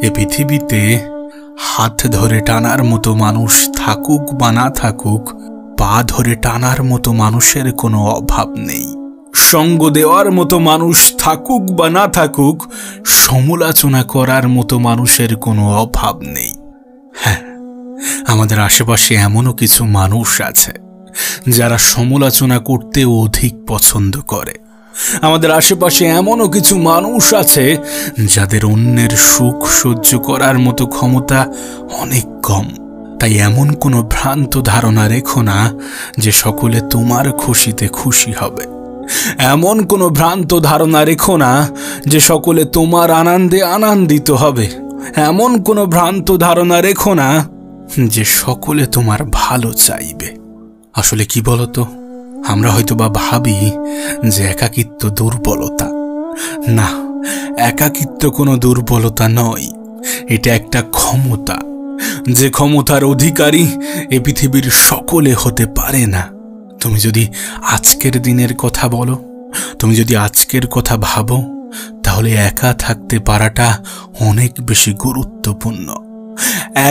এ পৃথিবীতে হাত ধরে টানার মতো মানুষ থাকুক বা না থাকুক, পা ধরে টানার মতো মানুষের কোনো অভাব নেই। সঙ্গ দেওয়ার মতো মানুষ থাকুক বা না থাকুক, সমালোচনা করার মতো মানুষের কোনো অভাব নেই। হ্যাঁ, আমাদের আশেপাশে এমনও কিছু মানুষ আছে যারা সমালোচনা করতে অধিক পছন্দ করে। আমাদের আশেপাশে এমনও কিছু মানুষ আছে যাদের অন্যের সুখ সহ্য করার মতো ক্ষমতা অনেক কম। তাই এমন কোনো ভ্রান্ত ধারণা রেখো না যে সকলে তোমার খুশিতে খুশি হবে। এমন কোনো ভ্রান্ত ধারণা রেখো না যে সকলে তোমার আনন্দে আনন্দিত হবে। এমন কোনো ভ্রান্ত ধারণা রেখো না যে সকলে তোমার ভালো চাইবে। আসলে কি বলতো, আমরা হয়তো বা ভাবি যে একাকিত্ব দুর্বলতা। না, একাকিত্ব কোনো দুর্বলতা নয়, এটা একটা ক্ষমতা। যে ক্ষমতার অধিকারী এ পৃথিবীর সকলে হতে পারে না। তুমি যদি আজকের দিনের কথা বলো, তুমি যদি আজকের কথা ভাবো, তাহলে একা থাকতে পারাটা অনেক বেশি গুরুত্বপূর্ণ।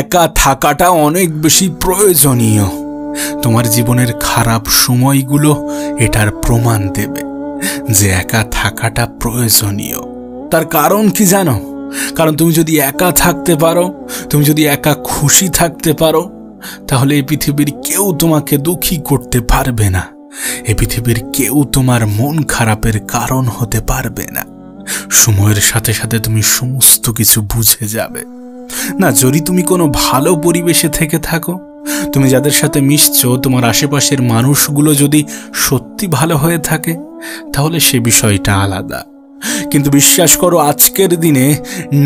একা থাকাটা অনেক বেশি প্রয়োজনীয়। তোমার জীবনের খারাপ সময়গুলো এটার প্রমাণ দেবে যে একা থাকাটা প্রয়োজনীয়। তার কারণ কি জানো? কারণ তুমি যদি একা থাকতে পারো, তুমি যদি একা খুশি থাকতে পারো, তাহলে এই পৃথিবীর কেউ তোমাকে দুঃখী করতে পারবে না। এই পৃথিবীর কেউ তোমার মন খারাপের কারণ হতে পারবে না। সময়ের সাথে সাথে তুমি সমস্ত কিছু বুঝে যাবে। না, যদি তুমি কোনো ভালো পরিবেশে থেকে থাকো, তুমি যাদের সাথে মিশছো, তোমার আশেপাশের মানুষগুলো যদি সত্যি ভালো হয়ে থাকে, তাহলে সে বিষয়টা আলাদা। কিন্তু বিশ্বাস করো, আজকের দিনে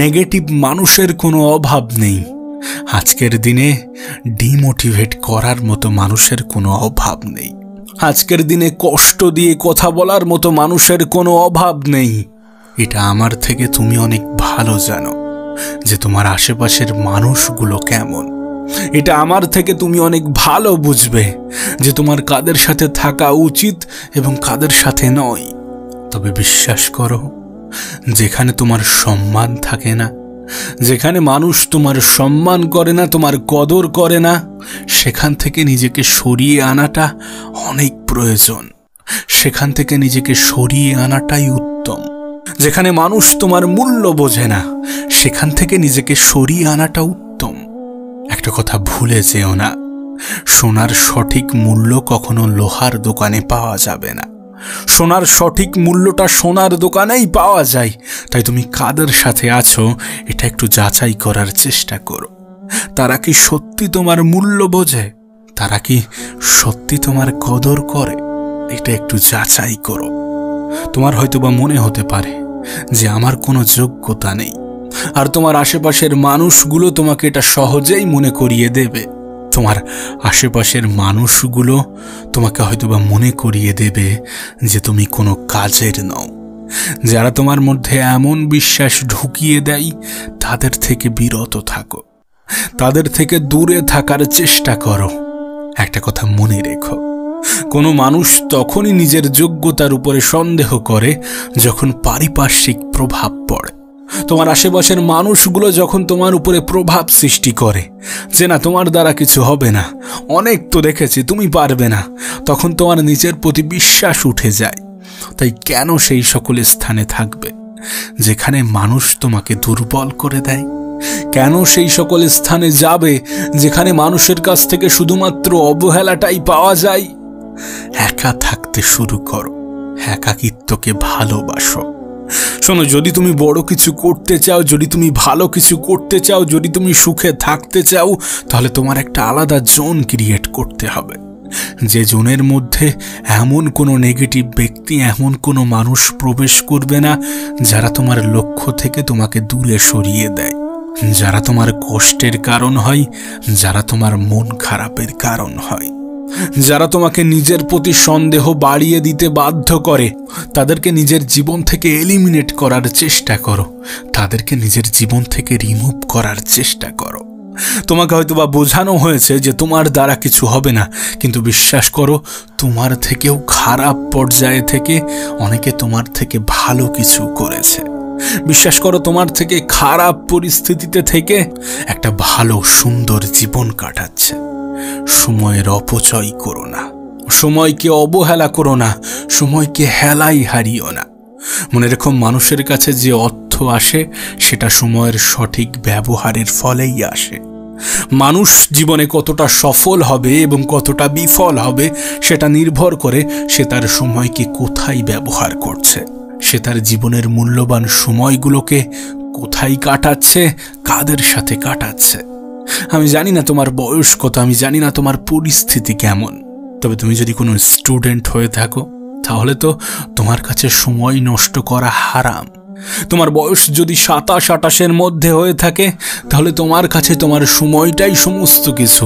নেগেটিভ মানুষের কোনো অভাব নেই। আজকের দিনে ডিমোটিভেট করার মতো মানুষের কোনো অভাব নেই। আজকের দিনে কষ্ট দিয়ে কথা বলার মতো মানুষের কোনো অভাব নেই। এটা আমার থেকে তুমি অনেক ভালো জানো যে তোমার আশেপাশের মানুষগুলো কেমন। এটা আমার থেকে তুমি অনেক ভালো বুঝবে যে তোমার কাদের সাথে থাকা উচিত এবং কাদের সাথে নয়। তবে বিশ্বাস করো, যেখানে তোমার সম্মান থাকে না, যেখানে মানুষ তোমার সম্মান করে না, তোমার কদর করে না, সেখান থেকে নিজেকে সরিয়ে আনাটা অনেক প্রয়োজন। সেখান থেকে নিজেকে সরিয়ে আনাটাই উত্তম। যেখানে মানুষ তোমার মূল্য বোঝে না, সেখান থেকে নিজেকে সরিয়ে আনাটা উত্তম। একটা কথা ভুলে যেও না, সোনার সঠিক মূল্য কখনো লোহার দোকানে পাওয়া যাবে না। সোনার সঠিক মূল্যটা সোনার দোকানেই পাওয়া যায়। তাই তুমি কাদের সাথে আছো এটা একটু যাচাই করার চেষ্টা করো। তারা কি সত্যি তোমার মূল্য বোঝে? তারা কি সত্যি তোমার কদর করে? এটা একটু যাচাই করো। তোমার হয়তোবা মনে হতে পারে যে আমার কোনো যোগ্যতা নেই, আর তোমার আশেপাশের মানুষগুলো তোমাকে এটা সহজেই মনে করিয়ে দেবে। তোমার আশেপাশের মানুষগুলো তোমাকে হয়তোবা মনে করিয়ে দেবে যে তুমি কোনো কাজের নও। যারা তোমার মধ্যে এমন বিশ্বাস ঢুকিয়ে দেয়, তাদের থেকে বিরত থাকো, তাদের থেকে দূরে থাকার চেষ্টা করো। একটা কথা মনে রেখো, কোনো মানুষ তখনই নিজের যোগ্যতার উপরে সন্দেহ করে যখন পারিপার্শ্বিক প্রভাব পড়ে। তোমার আশেপাশের মানুষগুলো যখন তোমার উপরে প্রভাব সৃষ্টি করে যে না, তোমার দ্বারা কিছু হবে না, অনেক তো দেখেছি, তুমি পারবে না, তখন তোমার নিজের প্রতি বিশ্বাস উঠে যায়। তাই কেন সেই সকল স্থানে থাকবে যেখানে মানুষ তোমাকে দুর্বল করে দেয়? কেন সেই সকল স্থানে যাবে যেখানে মানুষের কাছ থেকে শুধুমাত্র অবহেলাটাই পাওয়া যায়? একা থাকতে শুরু করো, একাকিত্বকে ভালোবাসো। শোনো, যদি তুমি বড় কিছু করতে চাও, যদি তুমি ভালো কিছু করতে চাও, যদি তুমি সুখে থাকতে চাও, তাহলে তোমার একটা আলাদা জোন ক্রিয়েট করতে হবে। যে জোনের মধ্যে এমন কোনো নেগেটিভ ব্যক্তি, এমন কোনো মানুষ প্রবেশ করবে না যারা তোমার লক্ষ্য থেকে তোমাকে দূরে সরিয়ে দেয়, যারা তোমার কষ্টের কারণ হয়, যারা তোমার মন খারাপের কারণ হয়, যারা তোমাকে নিজের প্রতি সন্দেহ বাড়িয়ে দিতে বাধ্য করে। তাদেরকে নিজের জীবন থেকে এলিমিনেট করার চেষ্টা করো, তাদেরকে নিজের জীবন থেকে রিমুভ করার চেষ্টা করো। তোমাকে হয়তোবা বোঝানো হয়েছে যে তোমার দ্বারা কিছু হবে না, কিন্তু বিশ্বাস করো, তোমার থেকেও খারাপ পর্যায়ে থেকে অনেকে তোমার থেকে ভালো কিছু করেছে। বিশ্বাস করো, তোমার থেকে খারাপ পরিস্থিতিতে থেকে একটা ভালো সুন্দর জীবন কাটাচ্ছে। সময়ের অপচয় করো না, সময়কে অবহেলা করো না, সময়কে হেলাই হারিও না। মনে রেখো, মানুষের কাছে যে অর্থ আসে সেটা সময়ের সঠিক ব্যবহারের ফলেই আসে। মানুষ জীবনে কতটা সফল হবে এবং কতটা বিফল হবে সেটা নির্ভর করে সে তার সময়কে কোথায় ব্যবহার করছে, সে তার জীবনের মূল্যবান সময়গুলোকে কোথায় কাটাচ্ছে, কাদের সাথে কাটাচ্ছে। আমি জানি না তোমার বয়স কত, আমি জানি না তোমার পরিস্থিতি কেমন, তবে তুমি যদি কোনো স্টুডেন্ট হয়ে থাকো তাহলে তো তোমার কাছে সময় নষ্ট করা হারাম। তোমার বয়স যদি 27-28-এর মধ্যে হয়ে থাকে তাহলে তোমার কাছে তোমার সময়টাই সমস্ত কিছু।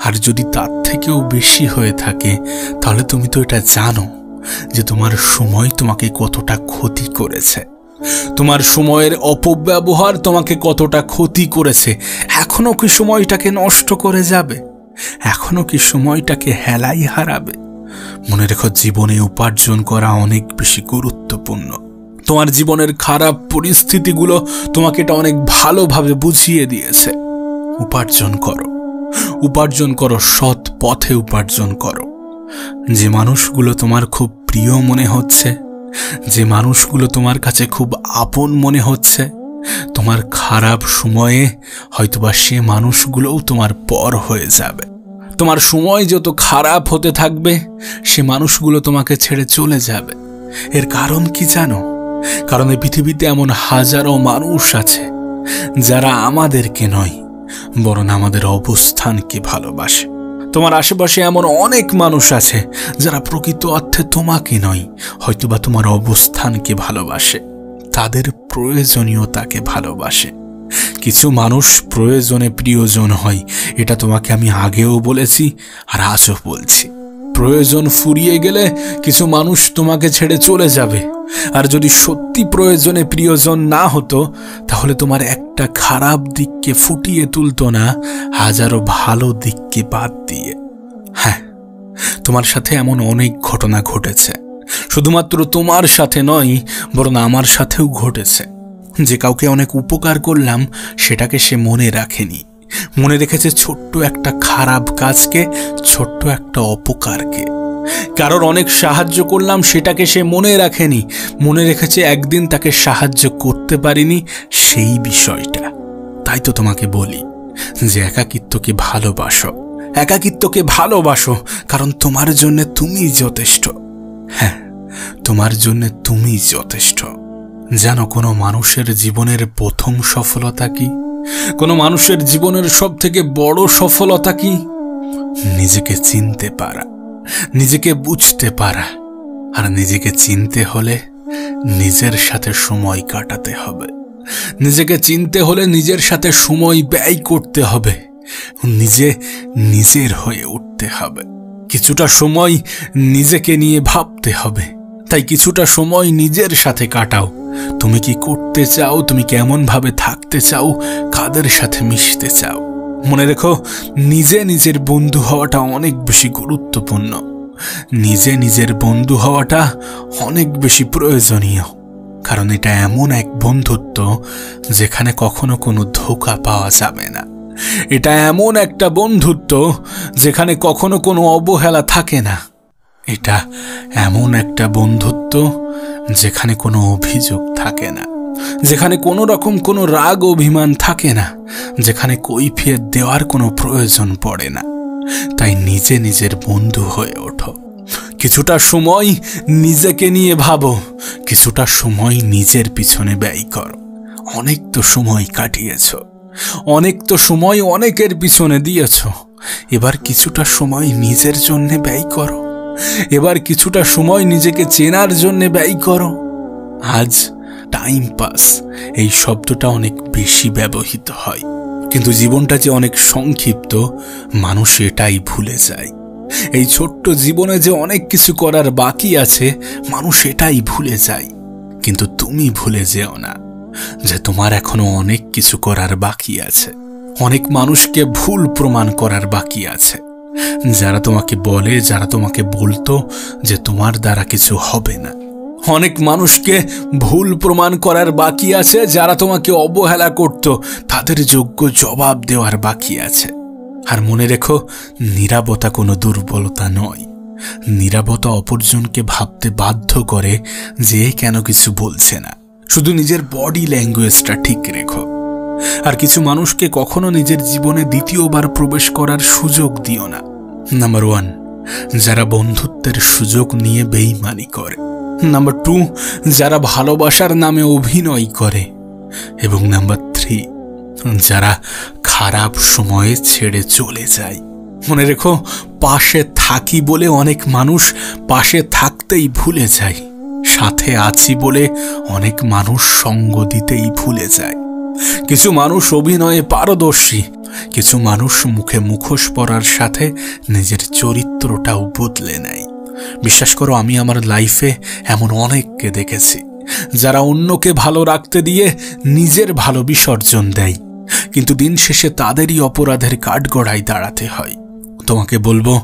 আর যদি তার থেকেও বেশি হয়ে থাকে তাহলে তুমি তো এটা জানো যে তোমার সময় তোমাকে কতটা ক্ষতি করেছে, তোমার সময়ের অপব্যবহার তোমাকে কতটা ক্ষতি করেছে। এখনো কি সময়টাকে নষ্ট করে যাবে? এখনো কি সময়টাকে হেলাই হারাবে? মনে রেখো, জীবনে উপার্জন করা অনেক বেশি গুরুত্বপূর্ণ। তোমার জীবনের খারাপ পরিস্থিতিগুলো তোমাকে এটা অনেক ভালোভাবে বুঝিয়ে দিয়েছে। উপার্জন করো, উপার্জন করো, সৎ পথে উপার্জন করো। যে মানুষগুলো তোমার খুব প্রিয় মনে হচ্ছে, যে মানুষগুলো তোমার কাছে খুব আপন মনে হচ্ছে, তোমার খারাপ সময়ে হয়তোবা সে মানুষগুলোও তোমার পর হয়ে যাবে। তোমার সময় যত খারাপ হতে থাকবে সে মানুষগুলো তোমাকে ছেড়ে চলে যাবে। এর কারণ কি জানো? কারণ এই পৃথিবীতে এমন হাজারো মানুষ আছে যারা আমাদেরকে নয় বরং আমাদের অবস্থানকে ভালোবাসে। তোমার আশেপাশে এমন অনেক মানুষ আছে যারা প্রকৃত অর্থে তোমাকে নয়, হয়তোবা তোমার অবস্থানকে ভালোবাসে, তাদের প্রয়োজনীয়তাকে ভালোবাসে। কিছু মানুষ প্রয়োজনে প্রিয়জন হয়, এটা তোমাকে আমি আগেও বলেছি আর আজও বলছি। প্রয়োজন ফুরিয়ে গেলে কিছু মানুষ তোমাকে ছেড়ে চলে যাবে। আর যদি সত্যি প্রয়োজনে প্রিয়জন না হতো তাহলে তোমার একটা খারাপ দিককে ফুটিয়ে তুলতো না হাজারো ভালো দিককে বাদ দিয়ে। হ্যাঁ, তোমার সাথে এমন অনেক ঘটনা ঘটেছে, শুধুমাত্র তোমার সাথে নয় বরং আমার সাথেও ঘটেছে। যে কাউকে অনেক উপকার করলাম সেটাকে সে মনে রাখেনি, মনে রেখেছে ছোট্ট একটা খারাপ কাজকে, ছোট্ট একটা অপকারকে। কারোর অনেক সাহায্য করলাম সেটাকে সে মনে রাখেনি, মনে রেখেছে একদিন তাকে সাহায্য করতে পারিনি সেই বিষয়টা। তাই তো তোমাকে বলি যে একাকিত্বকে ভালোবাসো, একাকিত্বকে ভালোবাসো, কারণ তোমার জন্য তুমি যথেষ্ট। হ্যাঁ, তোমার জন্য তুমি যথেষ্ট। জানো কোনো মানুষের জীবনের প্রথম সফলতা কি? কোনো মানুষের জীবনের সব থেকে বড় সফলতা কি? নিজেকে চিনতে পারা, নিজেকে বুঝতে পারা। আর নিজেকে চিনতে হলে নিজের সাথে সময় কাটাতে হবে, নিজেকে চিনতে হলে নিজের সাথে সময় ব্যয় করতে হবে, নিজের হয়ে উঠতে হবে। কিছুটা সময় নিজেকে নিয়ে ভাবতে হবে। তাই কিছুটা সময় নিজের সাথে কাটাও। তুমি কি করতে চাও, তুমি কেমন ভাবে থাকতে চাও, কাদের সাথে মিশতে চাও। মনে রেখো, নিজে নিজের বন্ধু হওয়াটা অনেক বেশি গুরুত্বপূর্ণ। নিজে নিজের বন্ধু হওয়াটা অনেক বেশি প্রয়োজনীয়, কারণ এটা এমন এক বন্ধুত্ব যেখানে কখনো কোনো ধোঁকা পাওয়া যাবে না। এটা এমন একটা বন্ধুত্ব যেখানে কখনো কোনো অবহেলা থাকে না। এটা এমন একটা বন্ধুত্ব যেখানে কোনো অভিযোগ থাকে না, যেখানে কোনো রকম কোনো রাগ অভিমান থাকে না, যেখানে কৈফিয়ত দেওয়ার কোনো প্রয়োজন পড়ে না। তাই নিজে নিজের বন্ধু হয়ে ওঠো। কিছুটা সময় নিজেকে নিয়ে ভাবো, কিছুটা সময় নিজের পিছনে ব্যয় করো। অনেক তো সময় কাটিয়েছ, অনেক তো সময় অনেকের পিছনে দিয়েছ। এবার কিছুটা সময় নিজের জন্য ব্যয় করো, এবার কিছুটা সময় নিজেকে চেনার জন্য ব্যয় করো। আজ টাইম পাস এই শব্দটা অনেক বেশি ব্যবহৃত হয়, কিন্তু জীবনটা যে অনেক সংক্ষিপ্ত মানুষ এটাই ভুলে যায়। এই ছোট্ট জীবনে যে অনেক কিছু করার বাকি আছে মানুষ এটাই ভুলে যায়। কিন্তু তুমি ভুলে যেও না যে তোমার এখনো অনেক কিছু করার বাকি আছে, অনেক মানুষকে ভুল প্রমাণ করার বাকি আছে। যারা তোমাকে বলে, যারা তোমাকে বলতো যে তোমার দ্বারা কিছু হবে না, অনেক মানুষকে ভুল প্রমাণ করার বাকি আছে। যারা তোমাকে অবহেলা করত তাদের যোগ্য জবাব দেওয়ার বাকি আছে। আর মনে রেখো, নীরবতা কোনো দুর্বলতা নয়। নীরবতা অপরজনকে ভাবতে বাধ্য করে যে কেন কিছু বলছে না। শুধু নিজের বডি ল্যাঙ্গুয়েজটা ঠিক রেখো। আর কিছু মানুষকে কখনো নিজের জীবনে দ্বিতীয়বার প্রবেশ করার সুযোগ দিও না। নাম্বার 1, যারা বন্ধুত্বের সুযোগ নিয়ে বেইমানি করে। নাম্বার 2, যারা ভালোবাসার নামে অভিনয় করে। এবং নাম্বার 3, যারা খারাপ সময়ে ছেড়ে চলে যায়। মনে রেখো, পাশে থাকি বলে অনেক মানুষ পাশে থাকতেই ভুলে যায়। সাথে আছি বলে অনেক মানুষ সঙ্গ দিতেই ভুলে যায়। কিছু মানুষ অভিনয়ে পারদর্শী, কিছু মানুষ মুখে মুখোশ পরার সাথে নিজের চরিত্রটাও বদলে নেয়। বিশ্বাস করো, আমি আমার লাইফে এমন অনেককে দেখেছি যারা অন্যকে ভালো রাখতে দিয়ে নিজের ভালো বিসর্জন দেয়, কিন্তু দিন শেষে তাদেরই অপরাধের কাঠগড়ায় দাঁড়াতে হয়। তোমাকে বলবো,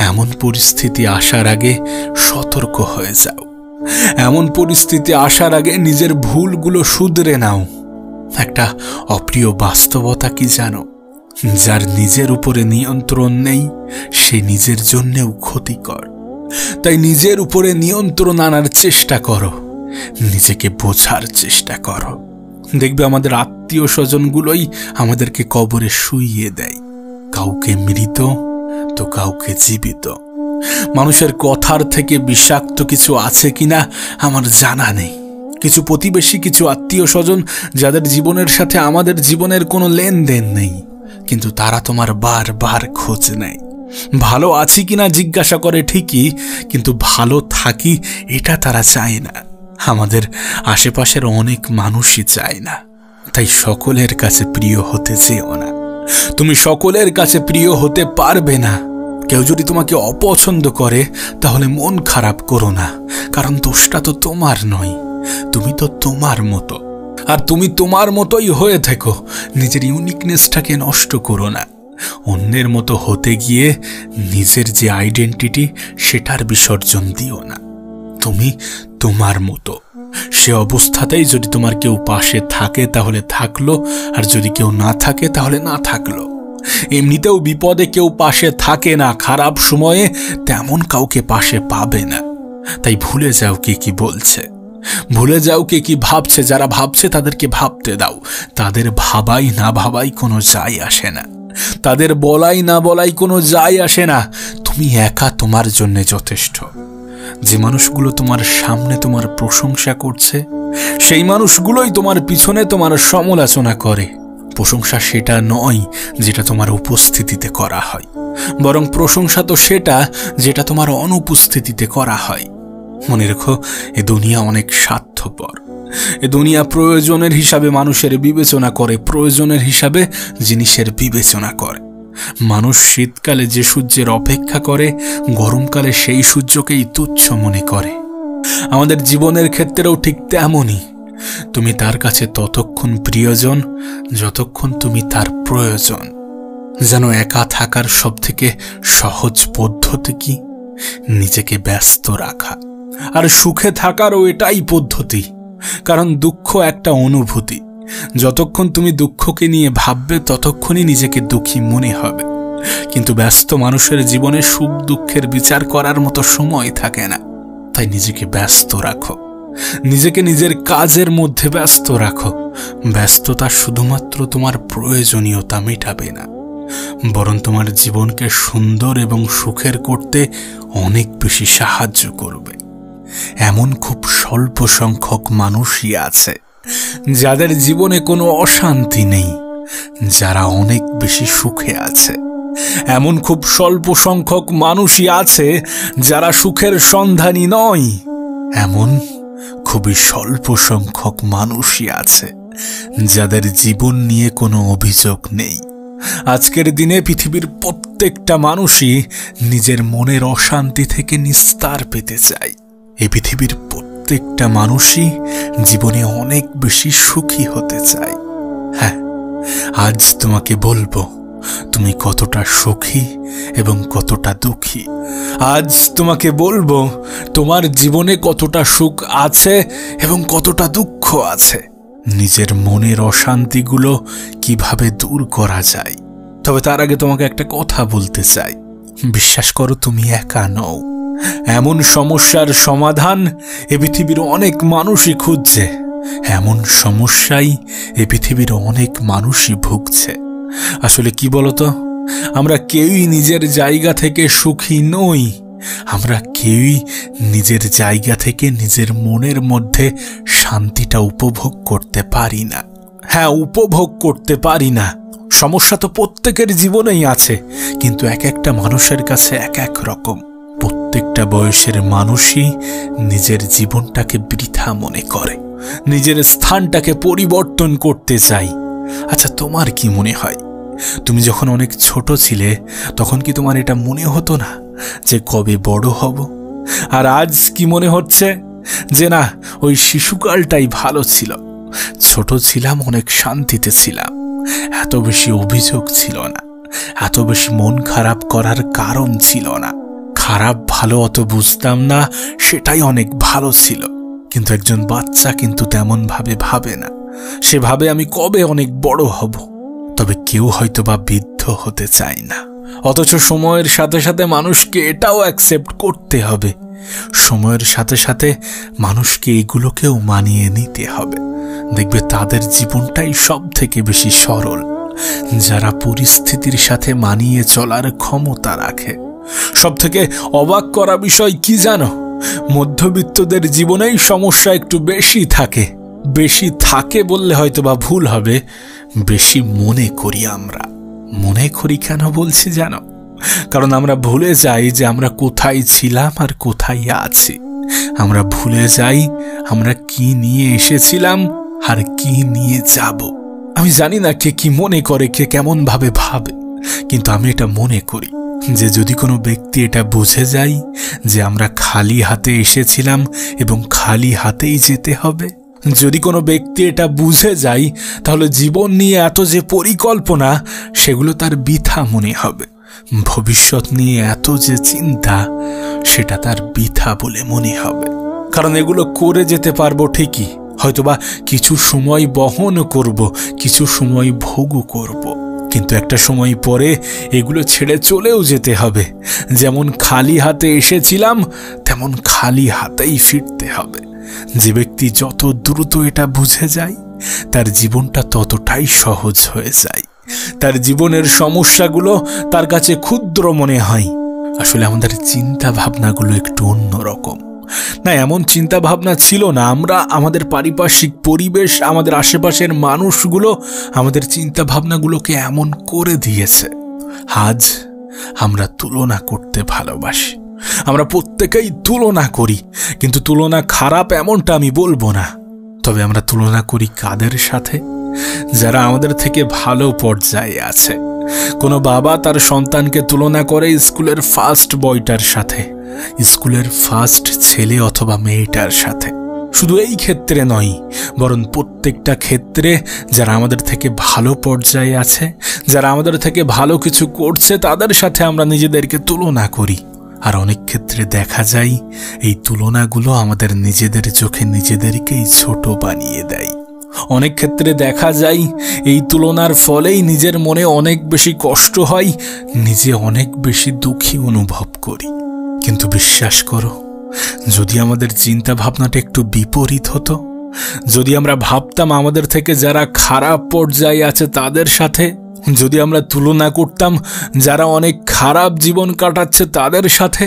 এমন পরিস্থিতি আসার আগে সতর্ক হয়ে যাও। এমন পরিস্থিতি আসার আগে নিজের ভুলগুলো শুধরে নাও। একটা অপ্রিয় বাস্তবতা কি জানো? যার নিজের উপরে নিয়ন্ত্রণ নেই সে নিজের জন্যেও ক্ষতিকর। তাই নিজের উপরে নিয়ন্ত্রণ আনার চেষ্টা করো, নিজেকে বোঝার চেষ্টা করো। দেখবে আমাদের আত্মীয় স্বজনগুলোই আমাদেরকে কবরে শুইয়ে দেয়, কাউকে মৃত তো কাউকে জীবিত। মানুষের কথার থেকে বিষাক্ত কিছু আছে কিনা আমার জানা নেই। কিছু প্রতিবেশী, কিছু আত্মীয় স্বজন যাদের জীবনের সাথে আমাদের জীবনের কোনো লেনদেন নেই, কিন্তু তারা তোমার বারবার খোঁজ নেয়। ভালো আছি কিনা জিজ্ঞাসা করে ঠিকই, কিন্তু ভালো থাকি এটা তারা চায় না। আমাদের আশেপাশের অনেক মানুষই চায় না। তাই সকলের কাছে প্রিয় হতে চেও না। তুমি সকলের কাছে প্রিয় হতে পারবে না। কেউ যদি তোমাকে অপছন্দ করে তাহলে মন খারাপ করো না, কারণ দোষটা তো তোমার নয়। তুমি তো তোমার মতো, আর তুমি তোমার মতোই হয়ে থেকো। নিজের ইউনিকনেসটাকে নষ্ট করো না। অন্যের মতো হতে গিয়ে নিজের যে আইডেন্টিটি সেটার বিসর্জন দিও না। তুমি তোমার মতো। সে অবস্থাতেই যদি তোমার কেউ পাশে থাকে তাহলে থাকলো, আর যদি কেউ না থাকে তাহলে না থাকলো। এমনিতেও বিপদে কেউ পাশে থাকে না, খারাপ সময়ে তেমন কাউকে পাশে পাবে না। তাই ভুলে যাও কে কি বলছে, ভুলে যাও কে কি ভাবছে। যারা ভাবছে তাদেরকে ভাবতে দাও। তাদের ভাবাই না ভাবাই কোনো যায় আসে না, তাদের বলাই না বলাই কোনো যায় আসে না। তুমি একা তোমার জন্য যথেষ্ট। যে মানুষগুলো তোমার সামনে তোমার প্রশংসা করছে সেই মানুষগুলোই তোমার পিছনে তোমার সমালোচনা করে। প্রশংসা সেটা নয় যেটা তোমার উপস্থিতিতে করা হয়, বরং প্রশংসা তো সেটা যেটা তোমার অনুপস্থিতিতে করা হয়। মনে রেখো, এ দুনিয়া অনেক স্বার্থপর। এ দুনিয়া প্রয়োজনের হিসাবে মানুষের বিবেচনা করে, প্রয়োজনের হিসাবে জিনিসের বিবেচনা করে। মানুষ শীতকালে যে সূর্যের অপেক্ষা করে, গরমকালে সেই সূর্যকেই তুচ্ছ মনে করে। আমাদের জীবনের ক্ষেত্রেও ঠিক তেমনই। তুমি তার কাছে ততক্ষণ প্রিয়জন যতক্ষণ তুমি তার প্রয়োজন। যেন একা থাকার সবথেকে সহজ পদ্ধতি কি? নিজেকে ব্যস্ত রাখা। আর সুখে থাকারও এটাই পদ্ধতি, কারণ দুঃখ একটা অনুভূতি। যতক্ষণ তুমি দুঃখকে নিয়ে ভাববে ততক্ষণই নিজেকে দুঃখী মনে হবে। কিন্তু ব্যস্ত মানুষের জীবনে সুখ দুঃখের বিচার করার মতো সময় থাকে না। তাই নিজেকে ব্যস্ত রাখো, নিজেকে নিজের কাজের মধ্যে ব্যস্ত রাখো। ব্যস্ততা শুধুমাত্র তোমার প্রয়োজনীয়তা মেটাবে না, বরং তোমার জীবনকে সুন্দর এবং সুখের করতে অনেক বেশি সাহায্য করবে। এমন খুব স্বল্প সংখ্যক মানুষই আছে যাদের জীবনে কোনো অশান্তি নেই, যারা অনেক বেশি সুখে আছে। এমন খুব স্বল্প সংখ্যক মানুষই আছে যারা সুখের সন্ধানী নয়। এমন খুবই স্বল্প সংখ্যক মানুষই আছে যাদের জীবন নিয়ে কোনো অভিযোগ নেই। আজকের দিনে পৃথিবীর প্রত্যেকটা মানুষই নিজের মনের অশান্তি থেকে নিস্তার পেতে চায়। এই পৃথিবীর প্রত্যেকটা মানুষই জীবনে অনেক বেশি সুখী হতে চায়। হ্যাঁ, আজ তোমাকে বলবো, তুমি কতটা সুখী এবং কতটা দুঃখী। আজ তোমাকে বলবো তোমার জীবনে কতটা সুখ আছে এবং কতটা দুঃখ আছে, নিজের মনের অশান্তিগুলো কিভাবে দূর করা যায়। তবে তার আগে তোমাকে একটা কথা বলতে চাই, বিশ্বাস করো তুমি একা নও। এমন সমস্যার সমাধান এ পৃথিবীর অনেক মানুষই খুঁজছে, এমন সমস্যাই এ পৃথিবীর অনেক মানুষই ভুগছে। আসলে কি বলতো, আমরা কেউই নিজের জায়গা থেকে সুখী নই। আমরা কেউই নিজের জায়গা থেকে নিজের মনের মধ্যে শান্তিটা উপভোগ করতে পারি না। হ্যাঁ, উপভোগ করতে পারি না। সমস্যা তো প্রত্যেকের জীবনেই আছে, কিন্তু এক একটা মানুষের কাছে এক এক রকম। প্রত্যেকটা বয়সের মানুষই নিজের জীবনটাকে বৃথা মনে করে, নিজের স্থানটাকে পরিবর্তন করতে চাই। আচ্ছা, তোমার কি মনে হয়, তুমি যখন অনেক ছোট ছিলে তখন কি তোমার এটা মনে হতো না যে কবে বড় হব? আর আজ কি মনে হচ্ছে যে না, ওই শিশুকালটাই ভালো ছিল, ছোট ছিলাম, অনেক শান্তিতে ছিলাম, এত বেশি অভিযোগ ছিল না, এত বেশি মন খারাপ করার কারণ ছিল না, খারাপ ভালো অত বুঝতাম না, সেটাই অনেক ভালো ছিল। কিন্তু একজন বাচ্চা কিন্তু তেমন ভাবে ভাবে না, সে ভাবে আমি কবে অনেক বড় হব। তবে কেউ হয়তো বা বৃদ্ধ হতে চায় না, অথচ সময়ের সাথে সাথে মানুষকে এটাও অ্যাকসেপ্ট করতে হবে, সময়ের সাথে সাথে মানুষকে এগুলোকেও মানিয়ে নিতে হবে। দেখবে তাদের জীবনটাই সব থেকে বেশি সরল, যারা পরিস্থিতির সাথে মানিয়ে চলার ক্ষমতা রাখে। সব থেকে অবাক করা বিষয় কি জানো, মধ্যবিত্তদের জীবনেই সমস্যা একটু বেশি থাকে। বেশি থাকে বললে হয়তো বা ভুল হবে, বেশি মনে করি আমরা। মনে করি কেন বলছি জানো? কারণ আমরা ভুলে যাই যে আমরা কোথায় ছিলাম আর কোথায় আছি। আমরা ভুলে যাই আমরা কি নিয়ে এসেছিলাম আর কি নিয়ে যাব। আমি জানি না কে কি মনে করে, কে কেমন ভাবে ভাবে, কিন্তু আমি এটা মনে করি যে যদি কোনো ব্যক্তি এটা বুঝে যায় যে আমরা খালি হাতে এসেছিলাম এবং খালি হাতেই যেতে হবে, যদি কোনো ব্যক্তি এটা বুঝে যায়, তাহলে জীবন নিয়ে এত যে পরিকল্পনা সেগুলো তার বৃথা মনে হবে। ভবিষ্যৎ নিয়ে এত যে চিন্তা সেটা তার বৃথা বলে মনে হবে। কারণ এগুলো করে যেতে পারবো ঠিকই, হয়তোবা কিছু সময় বহন করব, কিছু সময় ভোগও করব, কিন্তু একটা সময় পরে এগুলো ছেড়ে চলেও যেতে হবে। যেমন খালি হাতে এসেছিলাম তেমন খালি হাতেই ফিরতে হবে। যে ব্যক্তি যত দ্রুত এটা বুঝে যায় তার জীবনটা ততটাই সহজ হয়ে যায়, তার জীবনের সমস্যাগুলো তার কাছে ক্ষুদ্র মনে হয়। আসলে আমাদের চিন্তা ভাবনাগুলো একটু অন্যরকম। না, এমন চিন্তা ভাবনা ছিল না। আমরা আমাদের পারিপার্শ্বিক পরিবেশ, আমাদের আশেপাশের মানুষগুলো আমাদের চিন্তা ভাবনাগুলোকে এমন করে দিয়েছে। আজ আমরা তুলনা করতে ভালোবাসি, আমরা প্রত্যেকেই তুলনা করি, কিন্তু তুলনা খারাপ এমনটা আমি বলবো না। তবে আমরা তুলনা করি কাদের সাথে? যারা আমাদের থেকে ভালো পর্যায়ে আছে। কোনো বাবা তার সন্তানকে তুলনা করে স্কুলের ফার্স্ট বয়টার সাথে, স্কুলের ফার্স্ট ছেলে অথবা মেয়েটার সাথে। শুধু এই ক্ষেত্রে নয়, বরং প্রত্যেকটা ক্ষেত্রে যারা আমাদের থেকে ভালো পর্যায়ে আছে, যারা আমাদের থেকে ভালো কিছু করছে, তাদের সাথে আমরা নিজেদেরকে তুলনা করি। আর অনেক ক্ষেত্রে দেখা যায় এই তুলনাগুলো আমাদের নিজেদের চোখে নিজেদেরকেই ছোট বানিয়ে দেয়। অনেক ক্ষেত্রে দেখা যায় এই তুলনার ফলেই নিজের মনে অনেক বেশি কষ্ট হয়, নিজে অনেক বেশি দুঃখী অনুভব করি। কিন্তু বিশ্বাস করো, যদি আমাদের চিন্তা ভাবনাটা একটু বিপরীত হতো, যদি আমরা ভাবতাম আমাদের থেকে যারা খারাপ পর্যায়ে আছে তাদের সাথে, যদি আমরা তুলনা করতাম যারা অনেক খারাপ জীবন কাটাচ্ছে তাদের সাথে,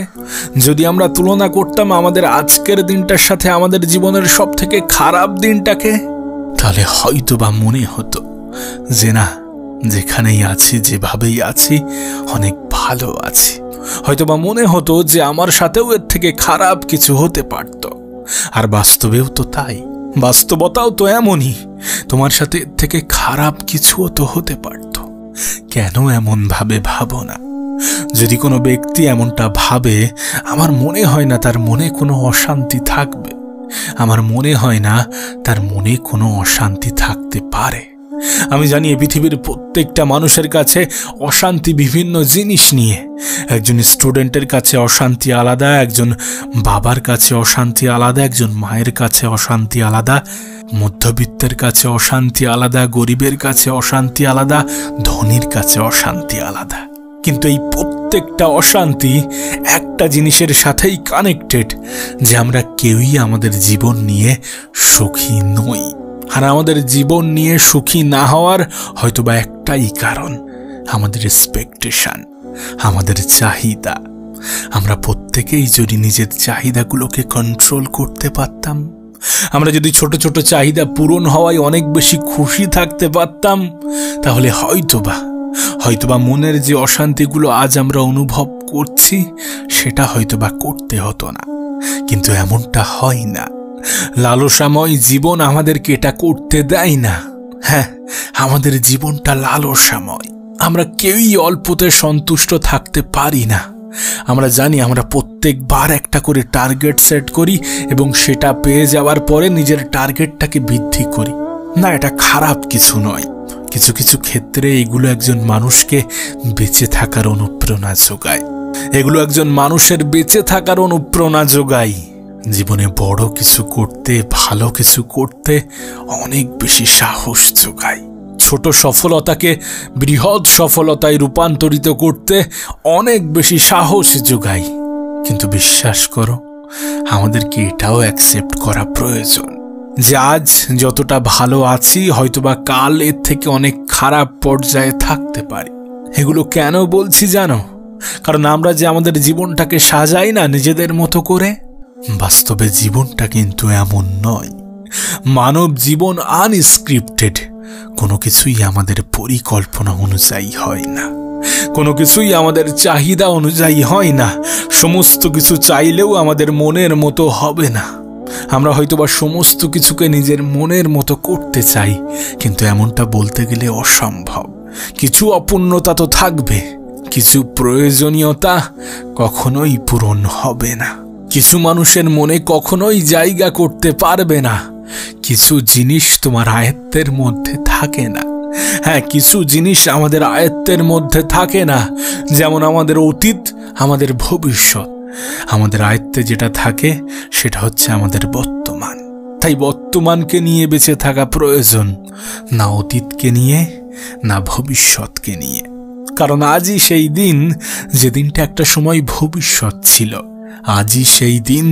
যদি আমরা তুলনা করতাম আমাদের আজকের দিনটার সাথে আমাদের জীবনের সব থেকে খারাপ দিনটাকে, তাহলে হয়তো বা মনে হতো যে না, যেখানেই আছি, যেভাবেই আছি, অনেক ভালো আছি। হয়তোবা মনে হতো যে আমার সাথেও এর থেকে খারাপ কিছু হতে পারত। আর বাস্তবেও তো তাই, বাস্তবতাও তো এমনই, তোমার সাথে এর থেকে খারাপ কিছুও তো হতে পারত। কেন এমন ভাবে ভাবো না? যদি কোনো ব্যক্তি এমনটা ভাবে, আমার মনে হয় না তার মনে কোনো অশান্তি থাকবে। আমার মনে হয় না তার মনে কোনো অশান্তি থাকতে পারে। আমি জানি এই পৃথিবীর প্রত্যেকটা মানুষের কাছে অশান্তি বিভিন্ন জিনিস নিয়ে। একজন স্টুডেন্টের কাছে অশান্তি আলাদা, একজন বাবার কাছে অশান্তি আলাদা, একজন মায়ের কাছে অশান্তি আলাদা, মধ্যবিত্তের কাছে অশান্তি আলাদা, গরিবের কাছে অশান্তি আলাদা, ধনীর কাছে অশান্তি আলাদা। কিন্তু এই প্রত্যেকটা অশান্তি একটা জিনিসের সাথেই কানেক্টেড, যে আমরা কেউই আমাদের জীবন নিয়ে সুখী নই। আর আমাদের জীবন নিয়ে সুখী না হওয়ার হয়তোবা একটাই কারণ, আমাদের এক্সপেকটেশন, আমাদের চাহিদা। আমরা প্রত্যেকেই যদি নিজের চাহিদাগুলোকে কন্ট্রোল করতে পারতাম, আমরা যদি ছোট ছোট চাহিদা পূরণ হওয়ায় অনেক বেশি খুশি থাকতে পারতাম, তাহলে হয়তোবা মনের যে অশান্তিগুলো আজ আমরা অনুভব করছি সেটা হয়তোবা করতে হতো না। কিন্তু এমনটা হয় না। লালসাময় জীবন আমাদেরকে এটা করতে দেয় না। হ্যাঁ, আমাদের জীবনটা লালসাময়। আমরা কেউই অল্পতে সন্তুষ্ট থাকতে পারি না। আমরা জানি আমরা প্রত্যেকবার একটা করে টার্গেট সেট করি এবং সেটা পেয়ে যাওয়ার পরে নিজের টার্গেটটাকে বৃদ্ধি করি। না, এটা খারাপ কিছু নয়। কিছু কিছু ক্ষেত্রে এগুলো একজন মানুষকে বেঁচে থাকার অনুপ্রেরণা যোগায়। এগুলো একজন মানুষের বেঁচে থাকার অনুপ্রেরণা যোগায়। জীবনে বড় কিছু করতে, ভালো কিছু করতে অনেক বেশি সাহস যোগায়। ছোট সফলতাকে বৃহৎ সফলতায় রূপান্তরিত করতে অনেক বেশি সাহস যোগায়। কিন্তু বিশ্বাস করো, আমাদেরকে এটাও অ্যাকসেপ্ট করা প্রয়োজন যে আজ যতটা ভালো আছি হয়তোবা কাল এর থেকে অনেক খারাপ পর্যায়ে থাকতে পারি। এগুলো কেন বলছি জানো? কারণ আমরা যে আমাদের জীবনটাকে সাজাই না নিজেদের মতো করে, বাস্তবে জীবনটা কিন্তু এমন নয়। মানব জীবন আনস্ক্রিপ্টেড। কোনো কিছুই আমাদের পরিকল্পনা অনুযায়ী হয় না, কোনো কিছুই আমাদের চাহিদা অনুযায়ী হয় না। সমস্ত কিছু চাইলেও আমাদের মনের মতো হবে না। আমরা হয়তোবা সমস্ত কিছুকে নিজের মনের মতো করতে চাই, কিন্তু এমনটা বলতে গেলে অসম্ভব। কিছু অপূর্ণতা তো থাকবে, কিছু প্রয়োজনীয়তা কখনোই পূরণ হবে না, কিছু মানুষের মনে কখনোই জায়গা করতে পারবে না, কিছু জিনিস তোমার আয়ত্তের মধ্যে থাকে না। হ্যাঁ, কিছু জিনিস আমাদের আয়ত্তের মধ্যে থাকে না, যেমন আমাদের অতীত, আমাদের ভবিষ্যৎ। আমাদের আয়ত্তে যেটা থাকে সেটা হচ্ছে আমাদের বর্তমান। তাই বর্তমানকে নিয়ে বেঁচে থাকা প্রয়োজন, না অতীতকে নিয়ে, না ভবিষ্যৎকে নিয়ে। কারণ আজই সেই দিন যে দিনটা একটা সময় ভবিষ্যৎ ছিল, আজই সেই দিন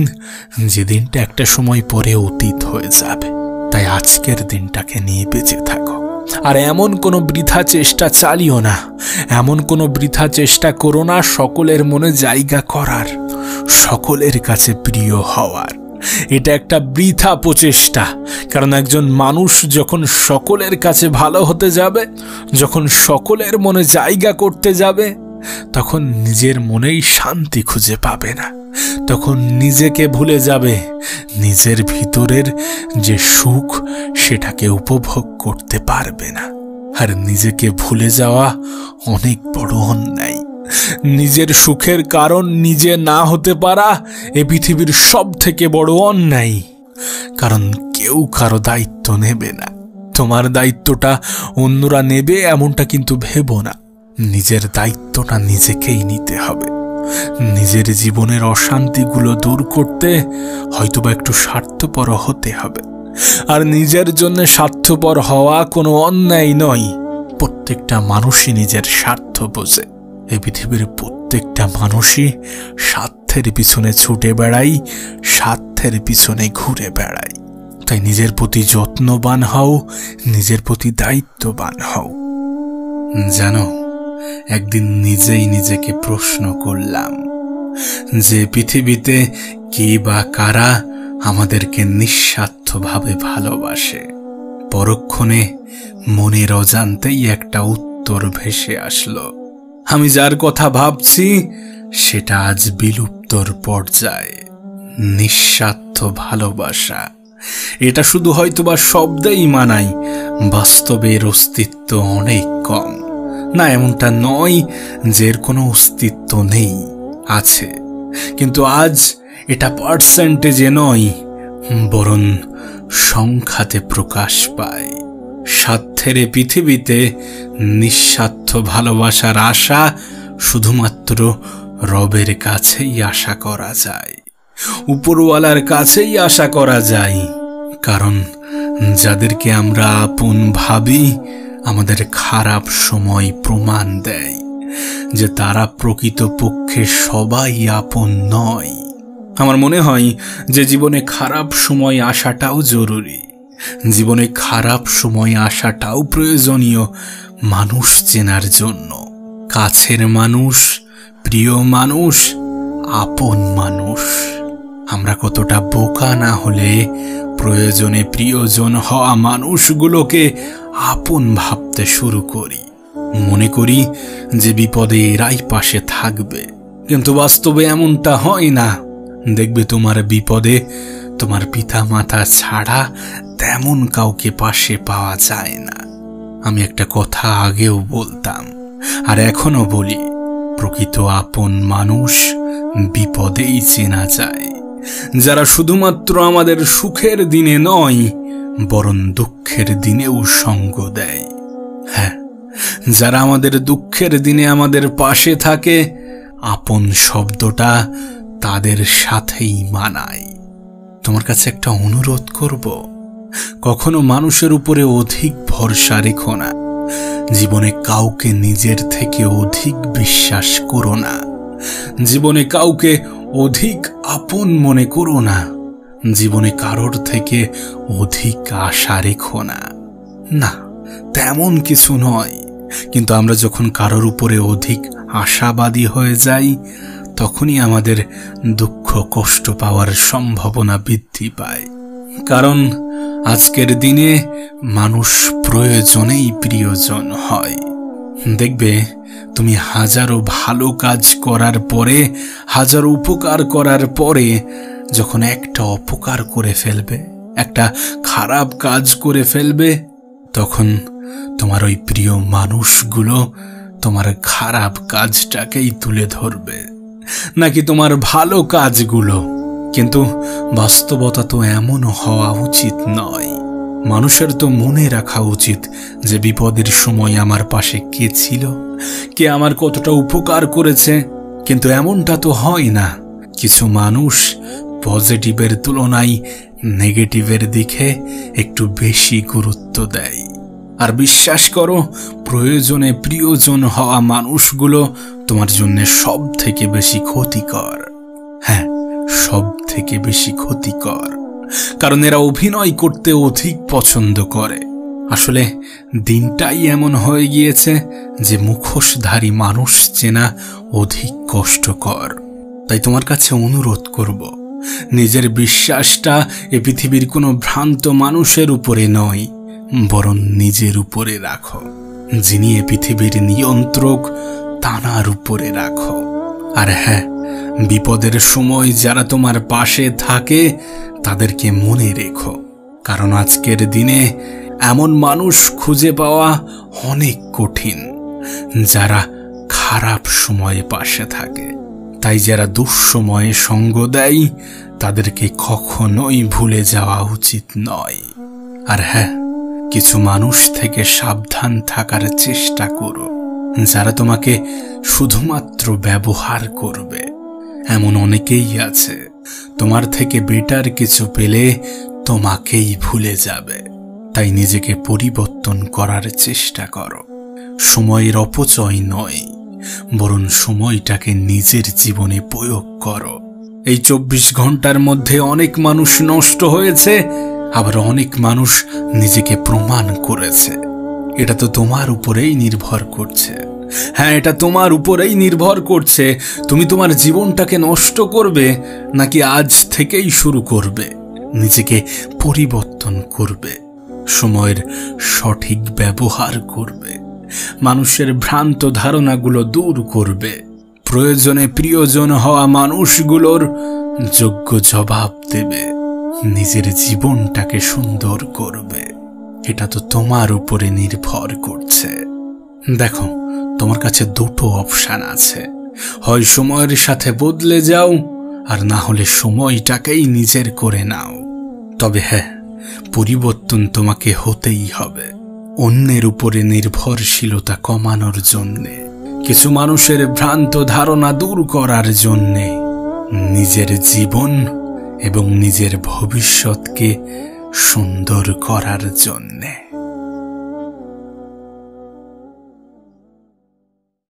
যে দিনটা একটা সময় পরে অতীত হয়ে যাবে। তাই আজকের দিনটাকে নিয়ে বেঁচে থাকো। আর এমন কোনো বৃথা চেষ্টা চালিও না, এমন কোনো বৃথা চেষ্টা করো না সকলের মনে জায়গা করার, সকলের কাছে প্রিয় হওয়ার। এটা একটা বৃথা প্রচেষ্টা। কারণ একজন মানুষ যখন সকলের কাছে ভালো হতে যাবে, যখন সকলের মনে জায়গা করতে যাবে, তখন নিজের মনেই শান্তি খুঁজে পাবে না, তখন নিজেকে ভুলে যাবে, নিজের ভিতরের যে সুখ সেটাকে উপভোগ করতে পারবে না। আর নিজেকে ভুলে যাওয়া অনেক বড় অন্যায়। নিজের সুখের কারণ নিজে না হতে পারা এ পৃথিবীর সব থেকে বড় অন্যায়। কারণ কেউ কারো দায়িত্ব নেবে না। তোমার দায়িত্বটা অন্যরা নেবে এমনটা কিন্তু ভেবো না। নিজের দায়িত্বটা নিজেকেই নিতে হবে। নিজের জীবনের অশান্তিগুলো দূর করতে হয়তোবা একটু স্বার্থপর হতে হবে। আর নিজের জন্য স্বার্থপর হওয়া কোনো অন্যায় নয়। প্রত্যেকটা মানুষই নিজের স্বার্থ বোঝে। এই পৃথিবীর প্রত্যেকটা মানুষই স্বার্থের পিছনে ছুটে বেড়াই, স্বার্থের পিছনে ঘুরে বেড়াই। তাই নিজের প্রতি যত্নবান হও, নিজের প্রতি দায়িত্ববান হও। জানো, একদিন নিজেই নিজেকে প্রশ্ন করলাম যে পৃথিবীতে কে বা কারা আমাদেরকে নিঃস্বার্থভাবে ভালোবাসে। পরক্ষণে মনের অজান্তেই একটা উত্তর ভেসে আসলো। আমি যার কথা ভাবছি সেটা আজ বিলুপ্তর পর্যায়ে। নিঃস্বার্থ ভালোবাসা, এটা শুধু হয়তোবা শব্দেই মানায়, বাস্তবের অস্তিত্ব অনেক কম। না, এমনটা নয় যে এর কোনো অস্তিত্ব নেই, আছে, কিন্তু আজ এটা পার্সেন্টেজে নয় বরং সংখ্যাতে প্রকাশ পায়। স্বার্থের এই পৃথিবীতে নিঃস্বার্থ ভালোবাসার আশা শুধুমাত্র রবের কাছেই আশা করা যায়, উপরওয়ালার কাছেই আশা করা যায়। কারণ যাদেরকে আমরা আপন ভাবি, আমাদের খারাপ সময় প্রমাণ দেয় যে তারা প্রকৃতপক্ষে সবাই আপন নয়। আমার মনে হয় যে জীবনে খারাপ সময় আসাটাও জরুরি, জীবনে খারাপ সময় আসাটাও প্রয়োজনীয় মানুষ চেনার জন্য। কাছের মানুষ, প্রিয় মানুষ, আপন মানুষ। আমরা কতটা বোকা না হলে প্রয়োজনে প্রিয়জন হওয়া মানুষগুলোকে আপন ভাবতে শুরু করি, মনে করি যে বিপদে এরাই পাশে থাকবে। কিন্তু বাস্তবে এমনটা হয় না। দেখবে তোমার বিপদে তোমার পিতা মাতা ছাড়া তেমন কাউকে পাশে পাওয়া যায় না। আমি একটা কথা আগেও বলতাম আর এখনো বলি, প্রকৃত আপন মানুষ বিপদেই চেনা যায়, যারা শুধুমাত্র আমাদের সুখের দিনে নয় বরং দুঃখের দিনেও সঙ্গ দেয়। হ্যাঁ, যারা আমাদের দুঃখের দিনে আমাদের পাশে থাকে, আপন শব্দটা তাদের সাথেই মানায়। তোমার কাছে একটা অনুরোধ করব, কখনো মানুষের উপরে অধিক ভরসা রেখো না। জীবনে কাউকে নিজের থেকে অধিক বিশ্বাস করো না। জীবনে কাউকে অধিক আপন মনে করো না। জীবনে কারোর থেকে অধিক আশা রেখো না। না, তেমন কিছু নয়। কিন্তু আমরা যখন কারোর উপরে অধিক আশাবাদী হয়ে যাই, তখনই আমাদের দুঃখ কষ্ট পাওয়ার সম্ভাবনা বৃদ্ধি পায়। কারণ আজকের দিনে মানুষ প্রয়োজনেই প্রিয়জন হয়। দেখবে তুমি হাজারো ভালো কাজ করার পরে, হাজারো উপকার করার পরে, যখন একটা অপকার করে ফেলবে, একটা খারাপ কাজ করে ফেলবে, তখন তোমার ওই প্রিয় মানুষগুলো তোমার খারাপ কাজটাকেই তুলে ধরবে, নাকি তোমার ভালো কাজগুলো। কিন্তু বাস্তবতা তো এমন হওয়া উচিত নয়। মানুষের তো মনে রাখা উচিত যে বিপদের সময় আমার পাশে কে ছিল, কে আমার কতটা উপকার করেছে। কিন্তু এমনটা তো হয় না। কিছু মানুষ পজিটিভের তুলনায় নেগেটিভের দিকে একটু বেশি গুরুত্ব দেয়। আর বিশ্বাস করো, প্রয়োজনে প্রিয়জন হওয়া মানুষগুলো তোমার জন্য সব থেকে বেশি ক্ষতিকর। হ্যাঁ, সব থেকে বেশি ক্ষতিকর। কারণ এরা অভিনয় করতে অধিক পছন্দ করে। আসলে দিনটাই এমন হয়ে গিয়েছে যে মুখোশধারী মানুষ চেনা অধিক কষ্টকর। তাই তোমার কাছে অনুরোধ করব, নিজের বিশ্বাসটা এ পৃথিবীর কোনো ভ্রান্ত মানুষের উপরে নয়, বরং নিজের উপরে রাখো। যিনি এ পৃথিবীর নিয়ন্ত্রক, তানার উপরে রাখো। আর হ্যাঁ, বিপদের সময় যারা তোমার পাশে থাকে তাদেরকে মনে রেখো। কারণ আজকের দিনে এমন মানুষ খুঁজে পাওয়া অনেক কঠিন, যারা খারাপ সময়ে পাশে থাকে। তাই যারা দুঃসময়ে সঙ্গ দেয় তাদেরকে কখনোই ভুলে যাওয়া উচিত নয়। আর হ্যাঁ, কিছু মানুষ থেকে সাবধান থাকার চেষ্টা করো, যারা তোমাকে শুধুমাত্র ব্যবহার করবে। এমন অনেকেই আছে, তোমার থেকে বেটার কিছু পেলে তোমাকেই ভুলে যাবে। তাই নিজেকে পরিবর্তন করার চেষ্টা করো। সময়ের অপচয় নয়, বরং সময়টাকে নিজের জীবনে প্রয়োগ করো। এই 24 ঘন্টার মধ্যে অনেক মানুষ নষ্ট হয়েছে, আবার অনেক মানুষ নিজেকে প্রমাণ করেছে। এটা তো তোমার উপরেই নির্ভর করছে। হ্যাঁ, এটা তোমার উপরেই নির্ভর করছে। তুমি তোমার জীবনটাকে নষ্ট করবে নাকি আজ থেকেই শুরু করবে, নিজেকে পরিবর্তন করবে, সময়ের সঠিক ব্যবহার করবে, মানুষের ভ্রান্ত ধারণাগুলো দূর করবে, প্রয়োজনে প্রিয়জন হওয়া মানুষগুলোর যোগ্য জবাব দেবে, নিজের জীবনটাকে সুন্দর করবে। এটা তো তোমার উপরে নির্ভর করছে। দেখো, তোমার কাছে দুটো অপশন আছে, হয় সময়ের সাথে বদলে যাও, আর না হলে সময়টাকেই নিজের করে নাও। তবে হ্যাঁ, পরিবর্তন তোমাকে হতেই হবে। অন্যের উপরে নির্ভরশীলতা কমানোর জন্যে, কিছু মানুষের ভ্রান্ত ধারণা দূর করার জন্যে, নিজের জীবন এবং নিজের ভবিষ্যৎকে সুন্দর করার জন্যে।